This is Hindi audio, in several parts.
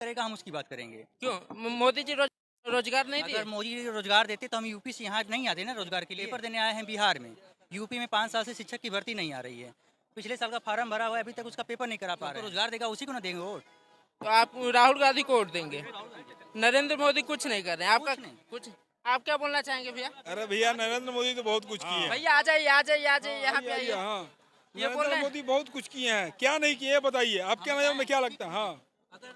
करेगा हम उसकी बात करेंगे। क्यों मोदी जी रोजगार नहीं दिए? अगर मोदी रोजगार देते तो हम यूपी से यहाँ नहीं आते ना रोजगार के लिए। पेपर देने आए हैं बिहार में, यूपी में 5 साल से शिक्षक की भर्ती नहीं आ रही है। पिछले साल का फार्म भरा हुआ है, अभी तक उसका पेपर नहीं करा पा रहे। रोजगार देगा उसी को ना देंगे वोट। तो आप राहुल गांधी को वोट देंगे? नरेंद्र मोदी कुछ नहीं कर रहे हैं, आपका कुछ आप क्या बोलना चाहेंगे भैया? अरे भैया नरेंद्र मोदी तो बहुत कुछ किए हैं। भैया आ जाइए आ जाइए आ जाइए यहाँ पे आइए। हाँ, ये बोल नरेंद्र रहे मोदी बहुत कुछ किए हैं, क्या नहीं किए बताइए, आपके नजर में क्या लगता है? हाँ, अगर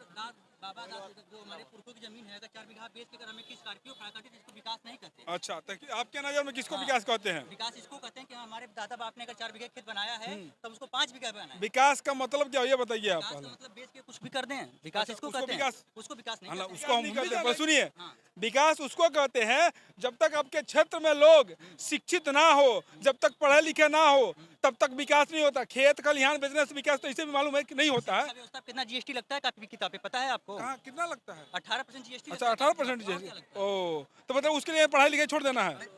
बाबा जो हमारे पुरखों की जमीन है, अगर 4 बीघा बेच के अगर हमें किस स्कॉर्पियो खड़ा करते इसको विकास नहीं करते। अच्छा, तो आपके नजर में किसको विकास कहते हैं? विकास इसको कहते हैं कि हमारे दादा बाप ने अगर 4 बीघा खेत बनाया है तब उसको 5 बीघा बनाया है। विकास का मतलब क्या है ये बताइए आप विकास का पहले। मतलब बेच के कुछ भी कर दें, विकास इसको कहते हैं। उसको विकास नहीं कहते। उसको हम नहीं कहते हैं। सुनिए, विकास उसको कहते हैं जब तक आपके क्षेत्र में लोग शिक्षित ना हो, जब तक पढ़े लिखे ना हो, तब तक विकास नहीं होता। खेत खलिहान बेचने से विकास तो इसे भी मालूम है कि नहीं होता है। व्यवस्था कितना जीएसटी लगता है कापी किताबें पता है आपको? कहाँ कितना लगता है? 18% जीएसटी। अच्छा, 18% जैसे। ओ, तो मतलब उसके लिए पढ़ाई लिखाई छोड़ देना है।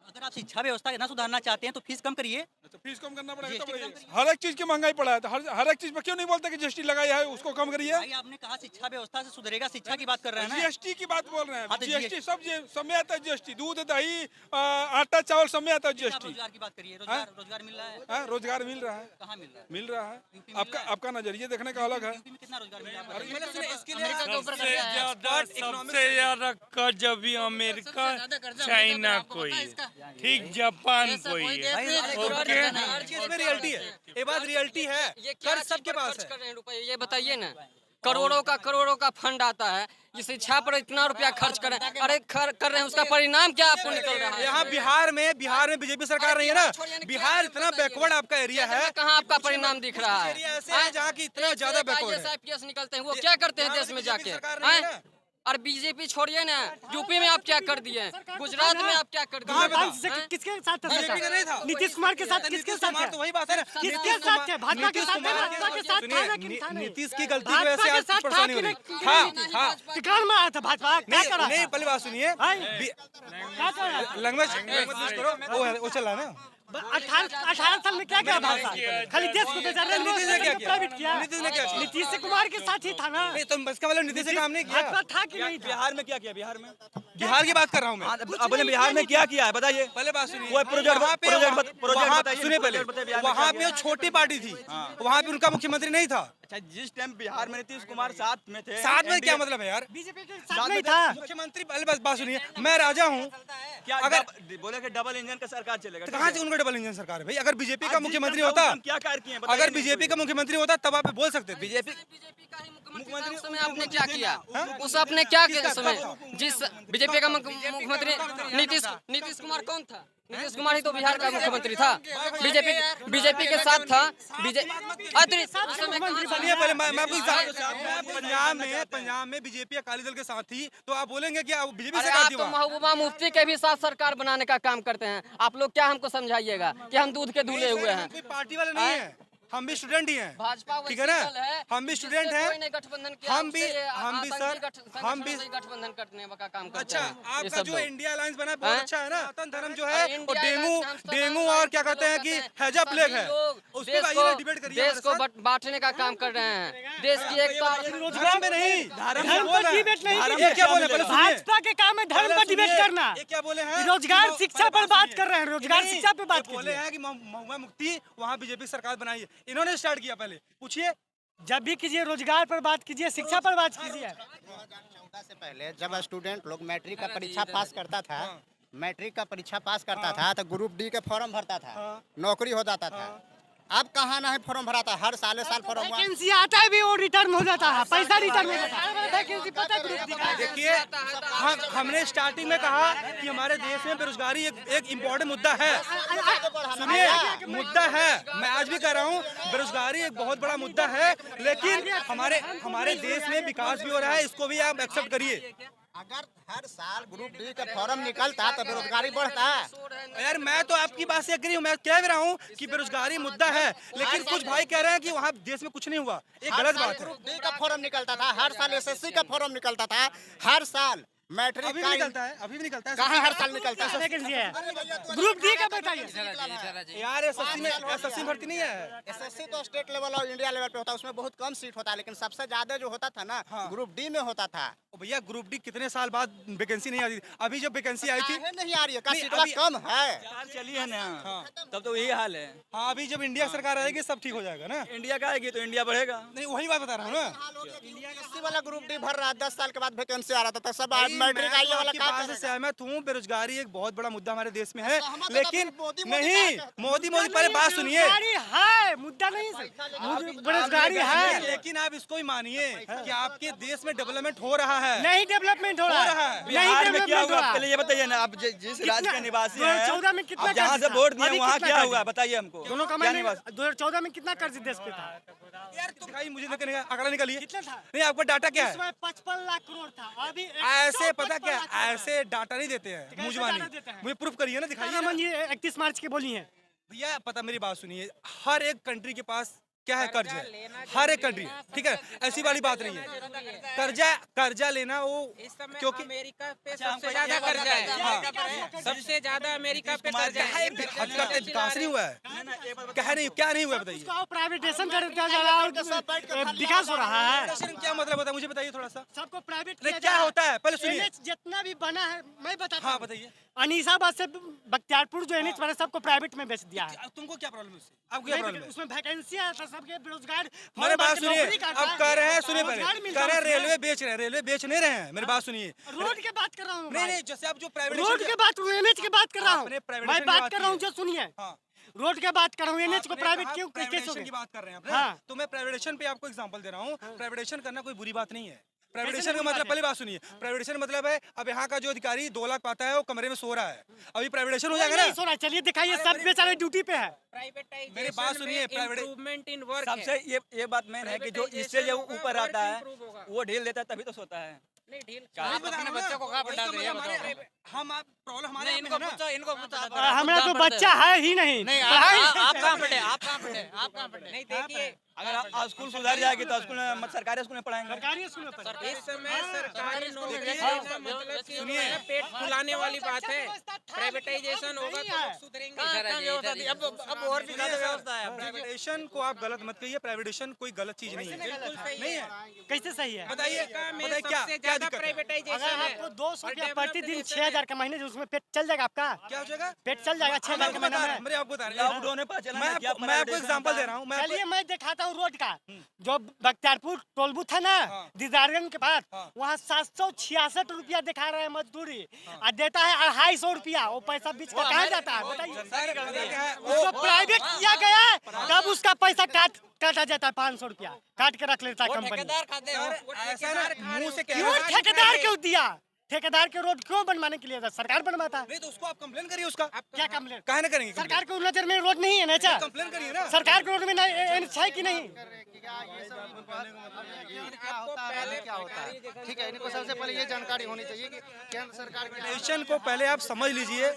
अगर आप शिक्षा व्यवस्था ना सुधारना चाहते हैं तो फीस कम करिए। अच्छा, फीस कम करना पड़ेगा। GST तो कम करिए। हर एक चीज की महंगाई पड़ा है, तो हर एक चीज पर क्यों नहीं बोलते कि जीएसटी लगाई है उसको कम करिए? भाई आपने कहा शिक्षा व्यवस्था से सुधरेगा, शिक्षा की बात कर रहे हैं ना। जीएसटी की बात बोल रहे हैं। हाँ, तो जीएसटी सब सब में आता है। जीएसटी दूध दही आटा चावल सब में आता है आप जीएसटी। रोजगार की बात करिए। रोजगार मिल रहा है? हाँ, रोजगार मिल रहा है। कहाँ मिल रहा है? मिल रहा है। यूपी में मिल आपका नजरिए देखने का अलग है। यूपी में कितना रोजगार मिल रहा है? सबसे ज्यादा कर्ज अभी अमेरिका चाइना को ही है, ठीक जापान को ही है। हर चीज में रियलिटी है, ये बात रियलिटी है। कर्ज सबके पास है। रुपए ये बताइए ना, करोड़ों का फंड आता है, ये शिक्षा पर इतना रुपया खर्च कर रहे हैं। अरे कर रहे हैं, उसका परिणाम क्या आपको निकल रहा है? यहाँ बिहार में बीजेपी सरकार नहीं है ना। बिहार इतना बैकवर्ड आपका एरिया है, कहाँ आपका परिणाम दिख रहा है? एरिया ऐसे है जहाँ की इतना ज्यादा बैकवर्ड है। IAS निकलते हैं, वो क्या करते हैं देश में जाके? हैं? और बीजेपी छोड़िए ना, यूपी में आप क्या कर दिए, गुजरात में आप क्या कर दिए? किसके साथ था? बीजेपी का नहीं था। नीतीश कुमार के साथ किसके साथ था? तो वही बात है ना, किसके साथ थे? भाजपा के साथ थे? भाजपा के साथ था ना कि था नहीं? नीतीश की गलती की वजह से आज साथ परेशानी हो रही है। हाँ, टिकाण में आया था भाजपा, क्या करा? नहीं, पहले बात सुनिए। क्या करा? लैंग्वेज यूज करो, वो चल रहा है ना। 18 साल में क्या क्या भाषा? खाली देश को बेचा रहे, नीतीश ने क्या किया? प्राइवेट किया। नीतीश ने क्या किया? नीतीश कुमार के साथ ही था ना। नहीं, तो इसका मतलब नीतीश ने काम नहीं किया। भाजपा था कि नहीं था? बिहार में क्या किया? बिहार की बात कर रहा हूँ मैं। अब बिहार में क्या किया है बताइए? पहले बात सुनिए। कोई प्रोजेक्ट बताइए। सुनिए पहले, वहाँ पे छोटी पार्टी थी, वहाँ पे उनका मुख्यमंत्री नहीं था। अच्छा, जिस टाइम बिहार में नीतीश कुमार साथ में थे, साथ में क्या मतलब है यार? बीजेपी के साथ नहीं था। मुख्यमंत्री पहले बात सुनिए, मैं राजा हूँ। क्या अगर बोले कि डबल इंजन का सरकार चलेगा? तो कहाँ से उनका डबल इंजन सरकार है भाई? अगर बीजेपी का मुख्यमंत्री होता, क्या कार्य किए? अगर बीजेपी का मुख्यमंत्री होता तब आप बोल सकते थे। बीजेपी का ही मुख्यमंत्री उस समय आपने क्या किया? उस आपने क्या किया समय? जिस बीजेपी का मुख्यमंत्री नीतीश कुमार कौन था? नीतीश कुमार ही तो बिहार का मुख्यमंत्री था। बीजेपी के साथ था। सुनिए पहले, मैं पंजाब में बीजेपी अकाली दल के साथ थी, तो आप बोलेंगे कि बीजेपी से आप तो महबूबा मुफ्ती के भी साथ सरकार बनाने का काम करते हैं। आप लोग क्या हमको समझाइएगा कि हम दूध के दूल्हे हुए हैं? कोई पार्टी वाले नहीं है, हम भी स्टूडेंट ही हैं। भाजपा ठीक है ना, हम भी स्टूडेंट हैं। हम भी गठबंधन करने का काम करते अच्छा, हैं। आपका जो इंडिया अलायंस बना है बहुत अच्छा है ना। सनातन धर्म जो है वो डेंगू और क्या कहते हैं कि हैजा प्लेग है, उसको आइए डिबेट करिए। देश को बांटने का काम कर रहे हैं, देश की एकता। रोजगार में नहीं, धर्म पर डिबेट नहीं कीजिए। ये क्या बोले? भाजपा के काम है धर्म पर डिबेट करना। ये क्या बोले हैं? रोजगार शिक्षा पर बात कर रहे हैं, रोजगार शिक्षा पे बात बोले हैं कि महुआ मुफ्ती वहाँ बीजेपी सरकार बनाई है, इन्होंने स्टार्ट किया। पहले पूछिए, जब भी कीजिए रोजगार पर बात कीजिए, शिक्षा पर बात कीजिए। 2014 से पहले जब स्टूडेंट लोग मैट्रिक का परीक्षा पास करता था, मैट्रिक का परीक्षा पास करता था तो ग्रुप डी के फॉर्म भरता था, नौकरी हो जाता था। अब कहाँ ना है फॉर्म भराता, हर साल फॉर्म वैकेंसी आता है भी वो रिटर्न हो जाता है, पैसा रिटर्न हो जाता है। वैकेंसी पता ग्रुप डी का। देखिए, हमने स्टार्टिंग में कहा कि हमारे देश में बेरोजगारी एक इम्पोर्टेंट मुद्दा है। सुनिए, मुद्दा है, मैं आज भी कह रहा हूँ, बेरोजगारी एक बहुत बड़ा मुद्दा है, लेकिन हमारे देश में विकास भी हो रहा है, इसको भी आप एक्सेप्ट करिए। अगर हर साल ग्रुप डी का फॉर्म निकलता तो बेरोजगारी बढ़ता है। यार मैं तो आपकी बात से एग्री हूँ, मैं कह रहा हूँ कि बेरोजगारी मुद्दा है, लेकिन कुछ भाई कह रहे हैं कि वहाँ देश में कुछ नहीं हुआ, एक गलत बात है। ग्रुप डी का फॉर्म निकलता था, हर साल एसएससी का फॉर्म निकलता था, हर साल मैट्रिक अभी का भी निकलता है, अभी भी निकलता है। कहाँ हर साल निकलता है? वैकेंसी है ग्रुप डी का बताइए। यार एसएससी भर्ती नहीं है। एसएससी तो स्टेट लेवल और इंडिया लेवल पे होता है, उसमें बहुत कम सीट होता है, लेकिन सबसे ज्यादा जो होता था ना ग्रुप डी में होता था। ओ भैया ग्रुप डी कितने साल बाद वैकेंसी नहीं आती थी। अभी जब वैकेंसी आई थी काहे नहीं आ रही है? का नहीं, सीटवा अभी- कम है। चली है ना, हाँ। तब तो यही हाल है। हाँ, अभी जब इंडिया सरकार आएगी सब ठीक हो जाएगा ना। इंडिया का आएगी तो इंडिया बढ़ेगा। नहीं वही बात बता रहा हूँ ना। एसएससी वाला ग्रुप डी भर रहा है, 10 साल के बाद वैकेंसी आ रहा था, तो सब मैट्रिक आई वाला आपकी क्या बात से करेगा? सहमत हूँ, बेरोजगारी एक बहुत बड़ा मुद्दा हमारे देश में है, सहमत है, लेकिन तो मोदी नहीं, क्या मोदी पहले बात सुनिए। बेरोजगारी है मुद्दा नहीं, बेरोजगारी है। लेकिन आप इसको ही मानिए कि आपके देश में डेवलपमेंट हो रहा है। नहीं डेवलपमेंट हो रहा है, नहीं बिहार में क्या डेवलपमेंट हो हुआ रहा पहले है। ये बताइए ना, आप जिस राज्य के निवासी हैं, 2014 में कितना आप जहाँ कर्ज से था? वोट दिए अभी वहाँ कितना क्या कर्ज हुआ है? बताइए हमको। दोनों क्या कमाई निवास 2014 में कितना कर्ज देश पे था? यार तुम दिखाइए मुझे, लेकिन आंकड़ा निकालिए। कितना था? नहीं, आपका डाटा क्या है? इसमें 55 लाख करोड़ था, अभी ऐसे पता 155 क्या, लाख करोड़ है। ऐसे डाटा नहीं देते हैं कैसे मुझवानी। डाटा देते हैं? मुझे प्रूफ करिए ना, दिखाइए ना। ये 31 मार्च की बोली है। भैया पता, मेरी बात सुनिए, हर एक कंट्री के पास क्या है, कर्ज है। हर एक कंट्री, ठीक है, ऐसी वाली बात नहीं है। कर्जा लेना वो क्योंकि अमेरिका पे सबसे ज्यादा कर्जा है, सबसे ज्यादा अमेरिका पे कर्जा है। विकास नहीं हुआ है, क्या नहीं हुआ बताइए। उसका प्राइवेटाइजेशन कर दिया जा रहा है और विकास हो रहा है। क्या मतलब होता है मुझे बताइए थोड़ा सा। सबको प्राइवेट नहीं, क्या होता है पहले सुनिए। NH जितना भी बना है मैं बताता हाँ हूँ। बताइए। अनीसाबाद से बख्तियारपुर जो NH बना सबको प्राइवेट में बेच दिया है। तुमको क्या प्रॉब्लम है उससे? आपको क्या प्रॉब्लम है? उसमें वैकेंसी है, सबके बेरोजगार मेरे बात सुनिए, नौकरी करता अब है, कर रहे हैं, सुनिए रोजगार पहले मिलता कर रहे हैं, है उसमें। रेलवे बेच रहे हैं, रेलवे बेच नहीं रहे हैं, मेरी बात सुनिए। रोड की बात कर रहा हूँ नहीं भाई। नहीं, जैसे आप जो प्राइवेट रोड की बात NH की बात कर रहा हूँ, आपने मैं privatization की बात बात कर रहा हूँ की जो सुनिए, हाँ। रोड की बात कर रहा हूँ NH को आपने प्राइवेट कहा क्यों कैसे हो प्राइवेटाइजेशन गया? की बात कर रहे हैं आप, हाँ। तो मैं प्राइवेटाइजेशन पे आपको एग्जांपल दे रहा हूँ। प्राइवेटाइजेशन करना कोई बुरी बात नहीं है। प्राइवेटाइजेशन का मतलब, पहले बात सुनिए, प्राइवेटाइजेशन मतलब है अब यहाँ का जो अधिकारी 2 लाख पाता है वो कमरे में सो रहा है, अभी प्राइवेटाइजेशन हो जाएगा ना। नहीं सो रहा है, चलिए दिखाइए, सब बेचारे ड्यूटी पे है। मेरी बात सुनिए, इम्प्रूवमेंट इन वर्क सबसे ये बात मेन है कि जो इससे जो ऊपर आता है वो ढील देता है तभी तो सोता है। वही बता रहा हूँ ना, हम आप प्रॉब्लम हमारे आप में है ना। हमारा तो बच्चा है ही नहीं। आप कहाँ पढ़े, आप कहाँ पढ़े, आप कहाँ पढ़े? नहीं देखिए, अगर स्कूल सुधर जाएगी तो स्कूल में सरकारी स्कूल में पढ़ाएंगे। सरकारी स्कूल में पढ़े। इस समय सरकारी नौकरी देना मतलब कि उन्हें पेट फुलाने वाली बात है। प्राइवेटाइजेशन होगा तो लोग सुधरेंगे। अब और भी ज्यादा व्यवस्था है। प्राइवेटाइजेशन को आप गलत मत कहिए, प्राइवेटाइजेशन कोई गलत चीज नहीं है। नहीं है, कैसे सही है? बताइए बताइए क्या सबसे क्या ज्यादा दिक्कत है? प्राइवेटाइजेशन अगर है। आपको 200 रुपया और प्रतिदिन डेवलप्ड 6,000 का महीने, उसमें पेट चल जाएगा आपका? क्या हो जाएगा? पेट चल जाएगा 6,000 के महीने में? मेरे आपको बता रहे हैं। लॉकडाउन में पता चला मैं ना क्या मैं आपको एग्जांपल दे रहा हूँ। मैं चलिए मैं दिखाता हूँ रोड का, जो बख्तियारपुर टोल बूथ है ना, दीदारगंज के पास, वहाँ 766 रुपया दिखा रहे हैं मजदूरी, और देता है 250 रुपया। वो पैसा बीच का कहाँ जाता है बताइए? उसको प्राइवेट किया गया है, तब उसका पैसा काटा जाता है 500 रुपया काट के रख लेता है कंपनी। ठेकेदार खाते हैं। ऐसा ना मुंह से क्यों कहना ठेकेदार क्यों दिया? ठेकेदार के रोड क्यों बनवाने के लिए था? सरकार बनवाता है। नहीं, तो उसको आप कंप्लेन करिए उसका। क्या कंप्लेन? काहे ना करेंगे सरकार के नजर में रोड नहीं है ना? अच्छा, कंप्लेन करिए ना। सरकार के रोड में NH है कि नहीं? ठीक है, इनको सबसे पहले ये जानकारी होनी चाहिए कि केंद्र सरकार की प्राइवेटाइजेशन को पहले आप समझ लीजिए।